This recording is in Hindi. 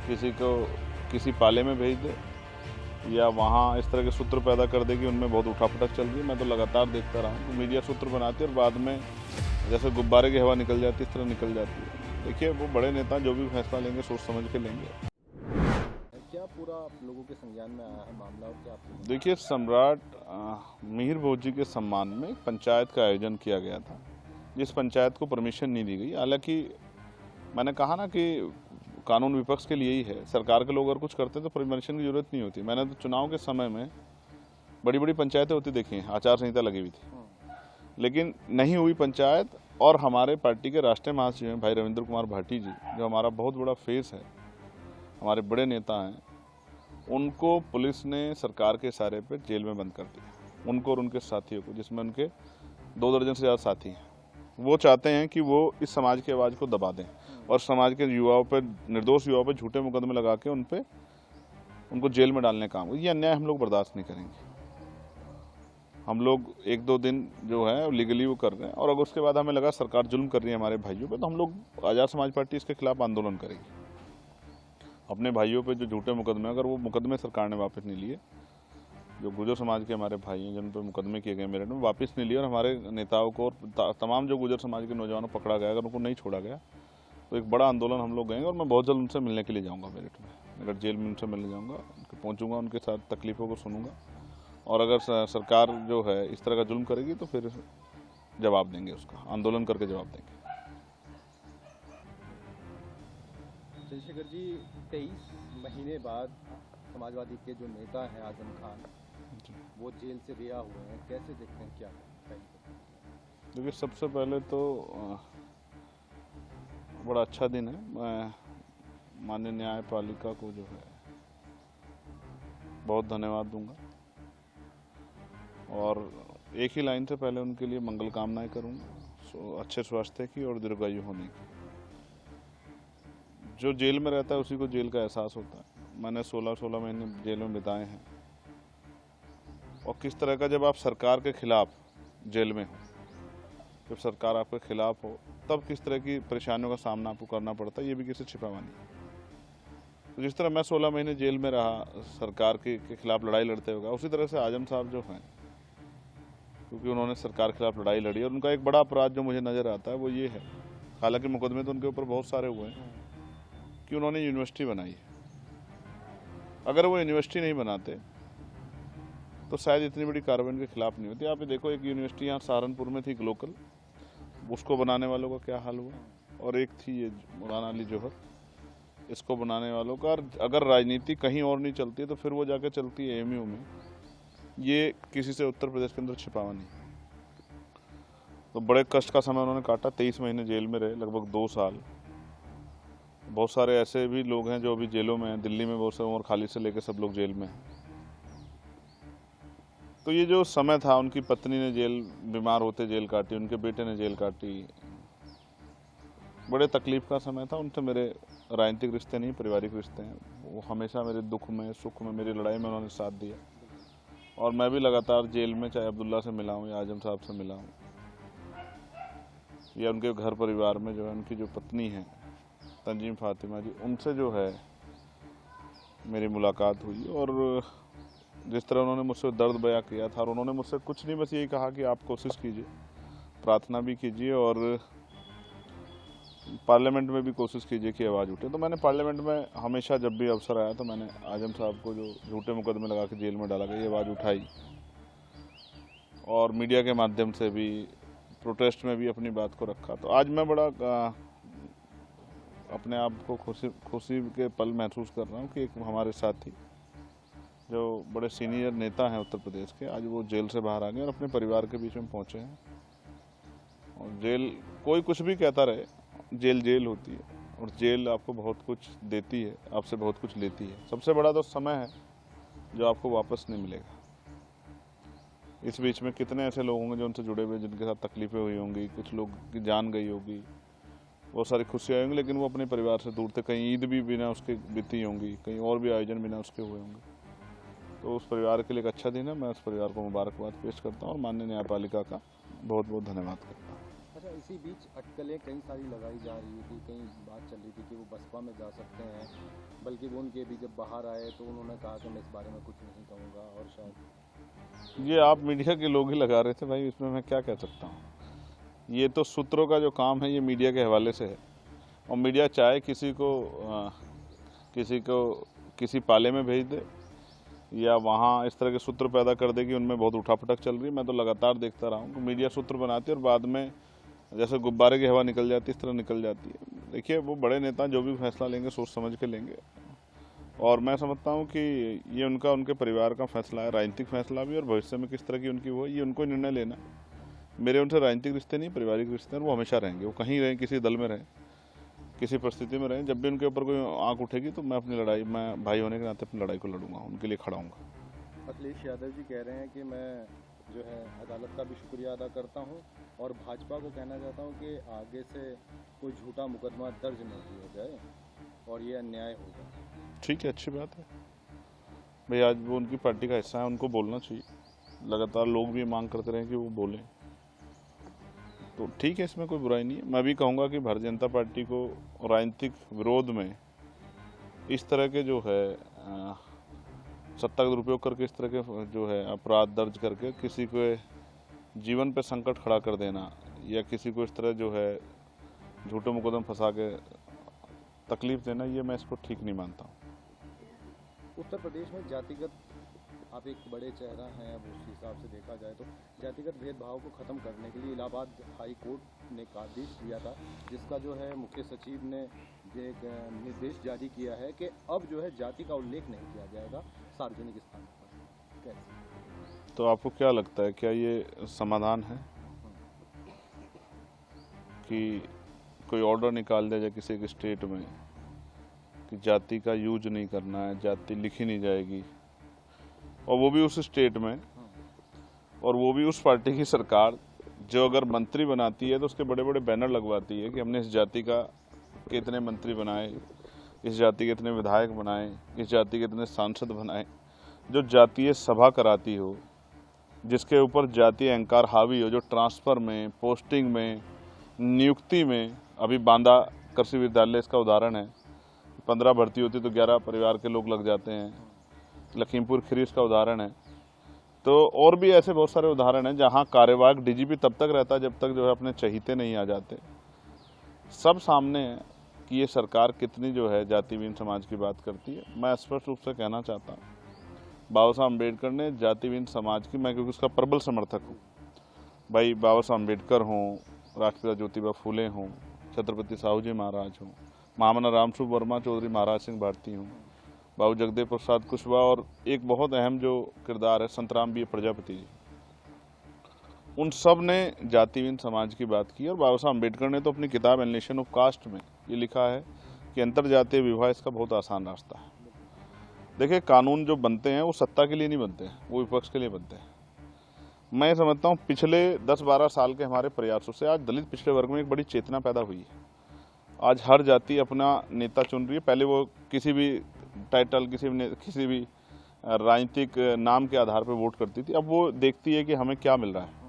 किसी को किसी पाले में भेज दे या वहाँ इस तरह के सूत्र पैदा कर दे कि उनमें बहुत उठापटक चल रही है। मैं तो लगातार देखता रहा हूँ तो मीडिया सूत्र बनाती है और बाद में जैसे गुब्बारे की हवा निकल जाती है इस तरह निकल जाती है। देखिए, वो बड़े नेता जो भी फैसला लेंगे सोच समझ के लेंगे। क्या पूरा आप लोगों के संज्ञान में आया है मामला और क्या आप? देखिए, सम्राट मिहिर भोजी के सम्मान में एक पंचायत का आयोजन किया गया था, जिस पंचायत को परमिशन नहीं दी गई। हालांकि मैंने कहा ना कि कानून विपक्ष के लिए ही है, सरकार के लोग अगर कुछ करते तो परमिशन की जरूरत नहीं होती। मैंने तो चुनाव के समय में बड़ी बड़ी पंचायतें होती देखी हैं, आचार संहिता लगी हुई थी, लेकिन नहीं हुई पंचायत। और हमारे पार्टी के राष्ट्रीय महासचिव हैं भाई रविंद्र कुमार भाटी जी, जो हमारा बहुत बड़ा फेस है, हमारे बड़े नेता हैं, उनको पुलिस ने सरकार के इशारे पर जेल में बंद कर दिया, उनको और उनके साथियों को, जिसमें उनके 2 दर्जन से ज़्यादा साथी हैं। वो चाहते हैं कि वो इस समाज की आवाज़ को दबा दें और समाज के युवाओं पर, निर्दोष युवाओं पर झूठे मुकदमे लगा के उनको जेल में डालने का काम। ये अन्याय हम लोग बर्दाश्त नहीं करेंगे। हम लोग 1-2 दिन जो है लीगली वो कर रहे हैं और अगर उसके बाद हमें लगा सरकार जुल्म कर रही है हमारे भाइयों पे, तो हम लोग आज़ाद समाज पार्टी इसके खिलाफ आंदोलन करेगी। अपने भाइयों पे जो झूठे मुकदमे, अगर वो मुकदमे सरकार ने वापस नहीं लिए, जो गुर्जर समाज के हमारे भाई हैं जिन पर मुकदमे किए गए मेरे में, वापस नहीं लिए, और हमारे नेताओं को और तमाम जो गुर्जर समाज के नौजवानों को पकड़ा गया, अगर उनको नहीं छोड़ा गया तो एक बड़ा आंदोलन हम लोग गएंगे। और मैं बहुत जल्द उनसे मिलने के लिए जाऊँगा मेरठ में, अगर जेल में उनसे मिलने जाऊँगा, पहुँचूँगा, उनके साथ तकलीफ़ों को सुनूँगा, और अगर सरकार जो है इस तरह का जुल्म करेगी तो फिर जवाब देंगे, उसका आंदोलन करके जवाब देंगे। चंद्रशेखर जी, 23 महीने बाद समाजवादी के जो नेता हैं आजम खान, वो जेल से रिहा हुए हैं, कैसे देखते हैं, क्या देखिए, सबसे पहले तो बड़ा अच्छा दिन है। मैं माननीय न्यायपालिका को जो है बहुत धन्यवाद दूंगा और एक ही लाइन से पहले उनके लिए मंगल कामनाएं करूंगा, अच्छे स्वास्थ्य की और दीर्घायु होने की। जो जेल में रहता है उसी को जेल का एहसास होता है। मैंने 16 महीने जेल में बिताए हैं, और किस तरह का, जब आप सरकार के खिलाफ जेल में हो, जब सरकार आपके खिलाफ हो, तब किस तरह की परेशानियों का सामना आपको करना पड़ता है, ये भी किसी छिपा नहीं। तो जिस तरह मैं 16 महीने जेल में रहा सरकार के खिलाफ लड़ाई लड़ते हुए, उसी तरह से आजम साहब जो हैं, क्योंकि उन्होंने सरकार के खिलाफ लड़ाई लड़ी, और उनका एक बड़ा अपराध जो मुझे नज़र आता है वो ये है, हालांकि मुकदमे तो उनके ऊपर बहुत सारे हुए हैं, कि उन्होंने यूनिवर्सिटी बनाई है। अगर वो यूनिवर्सिटी नहीं बनाते तो शायद इतनी बड़ी कार्रवाई उनके खिलाफ नहीं होती। आप ये देखो, एक यूनिवर्सिटी यहाँ सहारनपुर में थी ग्लोकल, उसको बनाने वालों का क्या हाल हुआ, और एक थी ये मौलाना अली जौहर, इसको बनाने वालों का। अगर राजनीति कहीं और नहीं चलती तो फिर वो जाकर चलती है एएमयू में। ये किसी से उत्तर प्रदेश के अंदर छिपावा नहीं। तो बड़े कष्ट का समय उन्होंने काटा, 23 महीने जेल में रहे, लगभग 2 साल। बहुत सारे ऐसे भी लोग हैं जो अभी जेलों में हैं, दिल्ली में बहुत से, उमर खालिद से लेकर सब लोग जेल में हैं। तो ये जो समय था, उनकी पत्नी ने जेल, बीमार होते जेल काटी, उनके बेटे ने जेल काटी, बड़े तकलीफ का समय था। उनसे मेरे राजनीतिक रिश्ते नहीं, पारिवारिक रिश्ते हैं। वो हमेशा मेरे दुख में, सुख में, मेरी लड़ाई में उन्होंने साथ दिया, और मैं भी लगातार जेल में, चाहे अब्दुल्ला से मिला हूँ या आजम साहब से मिला हूँ, या उनके घर परिवार में जो है उनकी जो पत्नी है तंजीम फातिमा जी, उनसे जो है मेरी मुलाकात हुई। और जिस तरह उन्होंने मुझसे दर्द बयां किया था, और उन्होंने मुझसे कुछ नहीं, बस यही कहा कि आप कोशिश कीजिए, प्रार्थना भी कीजिए, और पार्लियामेंट में भी कोशिश कीजिए कि आवाज़ उठे। तो मैंने पार्लियामेंट में हमेशा, जब भी अवसर आया, तो मैंने आजम साहब को जो झूठे मुकदमे लगा के जेल में डाला गया, ये आवाज़ उठाई, और मीडिया के माध्यम से भी, प्रोटेस्ट में भी अपनी बात को रखा। तो आज मैं बड़ा अपने आप को खुशी के पल महसूस कर रहा हूँ कि एक हमारे साथी जो बड़े सीनियर नेता हैं उत्तर प्रदेश के, आज वो जेल से बाहर आ गए और अपने परिवार के बीच में पहुँचे हैं। और जेल, कोई कुछ भी कहता रहे, जेल जेल होती है, और जेल आपको बहुत कुछ देती है, आपसे बहुत कुछ लेती है। सबसे बड़ा तो समय है जो आपको वापस नहीं मिलेगा। इस बीच में कितने ऐसे लोग होंगे जो उनसे जुड़े हुए, जिनके साथ तकलीफ़ें हुई होंगी, कुछ लोग की जान गई होगी, बहुत सारी खुशियाँ होंगी, लेकिन वो अपने परिवार से दूर थे। कहीं ईद भी बिना उसके बीती होंगी, कहीं और भी आयोजन बिना उसके हुए होंगे। तो उस परिवार के लिए एक अच्छा दिन है। मैं उस परिवार को मुबारकबाद पेश करता हूँ और माननीय न्यायपालिका का बहुत बहुत धन्यवाद करता हूँ। अच्छा, इसी बीच अटकलें कई सारी लगाई जा रही थी, कई बात चल रही थी कि वो बसपा में जा सकते हैं, बल्कि वो उनके अभी जब बाहर आए तो उन्होंने कहा कि मैं इस बारे में कुछ नहीं कहूँगा, और शायद ये आप मीडिया के लोग ही लगा रहे थे भाई, इसमें मैं क्या कह सकता हूँ। ये तो सूत्रों का जो काम है ये मीडिया के हवाले से है, और मीडिया चाहे किसी को किसी पाले में भेज दे या वहाँ इस तरह के सूत्र पैदा कर दे कि उनमें बहुत उठापटक चल रही है। मैं तो लगातार देखता रहा हूँ कि मीडिया सूत्र बनाती है और बाद में जैसे गुब्बारे की हवा निकल जाती है इस तरह निकल जाती है। देखिए, वो बड़े नेता जो भी फैसला लेंगे सोच समझ के लेंगे, और मैं समझता हूँ कि ये उनके परिवार का फैसला है, राजनीतिक फैसला भी, और भविष्य में किस तरह की उनकी वो, ये उनको निर्णय लेना है। मेरे उनसे राजनीतिक रिश्ते नहीं, पारिवारिक रिश्ते हैं, वो हमेशा रहेंगे। वो कहीं रहें, किसी दल में रहें, किसी परिस्थिति में रहें, जब भी उनके ऊपर कोई आंख उठेगी तो मैं अपनी लड़ाई, मैं भाई होने के नाते अपनी लड़ाई को लड़ूंगा, उनके लिए खड़ा हूँगा। अखिलेश यादव जी कह रहे हैं कि मैं जो है अदालत का भी शुक्रिया अदा करता हूं, और भाजपा को कहना चाहता हूं कि आगे से कोई झूठा मुकदमा दर्ज नहीं किया जाए और ये अन्याय होगा। ठीक है, अच्छी बात है भाई, आज वो उनकी पार्टी का हिस्सा है, उनको बोलना चाहिए। लगातार लोग भी मांग करते रहे कि वो बोलें, तो ठीक है, इसमें कोई बुराई नहीं है। मैं भी कहूँगा कि भारतीय जनता पार्टी को राजनीतिक विरोध में इस तरह के जो है सत्ता का दुरुपयोग करके इस तरह के जो है अपराध दर्ज करके किसी के जीवन पे संकट खड़ा कर देना, या किसी को इस तरह जो है झूठे मुकदमे फंसा के तकलीफ देना, ये मैं इसको ठीक नहीं मानता हूँ। उत्तर प्रदेश में जातिगत, आप एक बड़े चेहरा हैं, अब उस हिसाब से देखा जाए तो जातिगत भेदभाव को ख़त्म करने के लिए इलाहाबाद हाई कोर्ट ने एक आदेश दिया था, जिसका जो है मुख्य सचिव ने ये एक निर्देश जारी किया है कि अब जो है जाति का उल्लेख नहीं किया जाएगा सार्वजनिक स्थान पर। कैसे? तो आपको क्या लगता है, क्या ये समाधान है कि कोई ऑर्डर निकाल दिया जाए किसी एक स्टेट में कि जाति का यूज नहीं करना है, जाति लिखी नहीं जाएगी, और वो भी उस स्टेट में, और वो भी उस पार्टी की सरकार जो अगर मंत्री बनाती है तो उसके बड़े बड़े बैनर लगवाती है कि हमने इस जाति का के इतने मंत्री बनाए, इस जाति के इतने विधायक बनाए, इस जाति के इतने सांसद बनाए। जो जातीय सभा कराती हो, जिसके ऊपर जातीय अहंकार हावी हो, जो ट्रांसफ़र में, पोस्टिंग में, नियुक्ति में, अभी बांदा कृषि विद्यालय इसका उदाहरण है, 15 भर्ती होती तो 11 परिवार के लोग लग जाते हैं। लखीमपुर खीरी इसका उदाहरण है। तो और भी ऐसे बहुत सारे उदाहरण हैं जहां कार्यवाहक डीजीपी तब तक रहता है जब तक जो है अपने चहीते नहीं आ जाते। सब सामने है कि ये सरकार कितनी जो है जातिहीन समाज की बात करती है। मैं स्पष्ट रूप से कहना चाहता हूँ, बाबा साहब अम्बेडकर ने जातिहीन समाज की, मैं क्योंकि उसका प्रबल समर्थक हूँ भाई, बाबा साहब अम्बेडकर हों, राष्ट्रपिता ज्योतिबा फूले हों, छत्रपति साहू जी महाराज हों, महामना रामस्वरूप वर्मा चौधरी महाराज सिंह भारती हों, बाबू जगदेव प्रसाद कुशवाहा, और एक बहुत अहम जो किरदार है संतराम बी प्रजापति जी, उन सब ने जातिहीन समाज की बात की। और बाबा साहब अम्बेडकर ने तो अपनी किताब एलिनेशन ऑफ कास्ट में ये लिखा है कि अंतरजातीय विवाह इसका बहुत आसान रास्ता है। देखिए, कानून जो बनते हैं वो सत्ता के लिए नहीं बनते हैं, वो विपक्ष के लिए बनते हैं। मैं समझता हूँ पिछले 10-12 साल के हमारे प्रयासों से आज दलित पिछड़े वर्ग में एक बड़ी चेतना पैदा हुई है। आज हर जाति अपना नेता चुन रही है। पहले वो किसी भी टाइटल, किसी भी राजनीतिक नाम के आधार पर वोट करती थी, अब वो देखती है कि हमें क्या मिल रहा है।